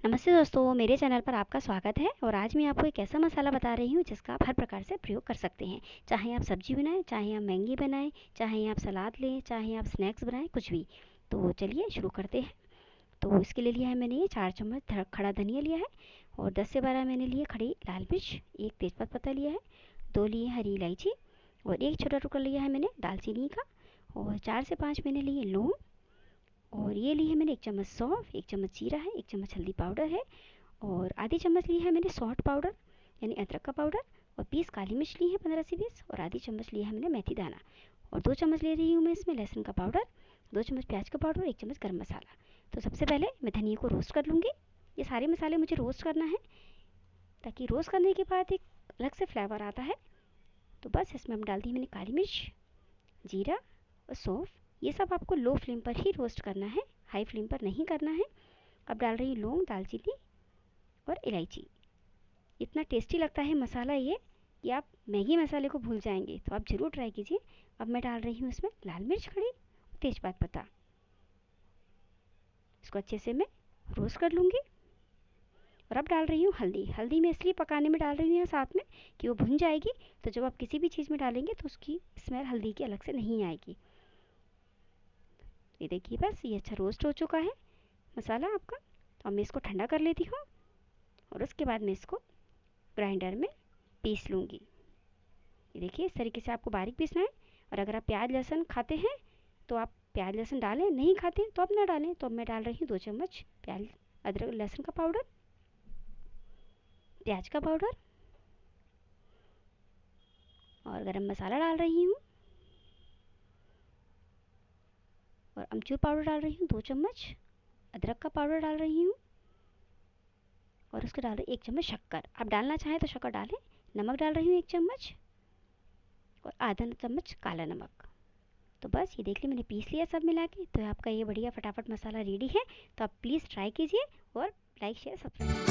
नमस्ते दोस्तों, मेरे चैनल पर आपका स्वागत है। और आज मैं आपको एक ऐसा मसाला बता रही हूँ जिसका आप हर प्रकार से प्रयोग कर सकते हैं। चाहे आप सब्जी बनाएं, चाहे आप मैगी बनाएं, चाहे आप सलाद लें, चाहे आप स्नैक्स बनाएं, कुछ भी। तो चलिए शुरू करते हैं। तो इसके लिए लिया है मैंने ये 4 चम्मच खड़ा धनिया लिया है, और 10 से 12 मैंने लिए खड़ी लाल मिर्च, एक तेज़पत्ता पत्ता लिया है, 2 लिए हरी इलायची, और एक छोटा टुकड़ा लिया है मैंने दालचीनी का, और 4 से 5 मैंने लिए लौंग, और ये ली है मैंने 1 चम्मच सौंफ, 1 चम्मच जीरा है, 1 चम्मच हल्दी पाउडर है, और आधी चम्मच ली है मैंने सॉल्ट पाउडर यानी अदरक का पाउडर, और 20 काली मिर्च ली है 15 से 20, और आधी चम्मच लिया है मैंने मेथी दाना, और 2 चम्मच ले रही हूँ मैं इसमें लहसुन का पाउडर, 2 चम्मच प्याज का पाउडर, 1 चम्मच गर्म मसाला। तो सबसे पहले मैं धनिया को रोस्ट कर लूँगी। ये सारे मसाले मुझे रोस्ट करना है, ताकि रोस्ट करने के बाद एक अलग से फ्लेवर आता है। तो बस इसमें हम डाल दी मैंने काली मिर्च, जीरा और सौंफ। ये सब आपको लो फ्लेम पर ही रोस्ट करना है, हाई फ्लेम पर नहीं करना है। अब डाल रही हूँ लौंग, दालचीनी और इलायची। इतना टेस्टी लगता है मसाला ये कि आप मैगी मसाले को भूल जाएंगे, तो आप ज़रूर ट्राई कीजिए। अब मैं डाल रही हूँ इसमें लाल मिर्च खड़ी, तेज़पात पत्ता। इसको अच्छे से मैं रोस्ट कर लूँगी। और अब डाल रही हूँ हल्दी। हल्दी मैं इसलिए पकाने में डाल रही हूँ यहाँ साथ में कि वो भुन जाएगी, तो जब आप किसी भी चीज़ में डालेंगे तो उसकी स्मेल हल्दी की अलग से नहीं आएगी। ये देखिए, बस ये अच्छा रोस्ट हो चुका है मसाला आपका। तो अब मैं इसको ठंडा कर लेती हूँ, और उसके बाद मैं इसको ग्राइंडर में पीस लूँगी। ये देखिए, इस तरीके से आपको बारीक पीसना है। और अगर आप प्याज लहसुन खाते हैं तो आप प्याज लहसुन डालें, नहीं खाते तो आप ना डालें। तो अब मैं डाल रही हूँ 2 चम्मच प्याज अदरक लहसुन का पाउडर, प्याज का पाउडर, और गरम मसाला डाल रही हूँ, और अमचूर पाउडर डाल रही हूँ 2 चम्मच, अदरक का पाउडर डाल रही हूँ, और उसको डाल रही हूँ 1 चम्मच शक्कर। आप डालना चाहें तो शक्कर डालें। नमक डाल रही हूँ 1 चम्मच, और आधा चम्मच काला नमक। तो बस ये देख लिया, मैंने पीस लिया सब मिला के। तो आपका ये बढ़िया फटाफट मसाला रेडी है। तो आप प्लीज़ ट्राई कीजिए, और लाइक शेयर सब्सक्राइब।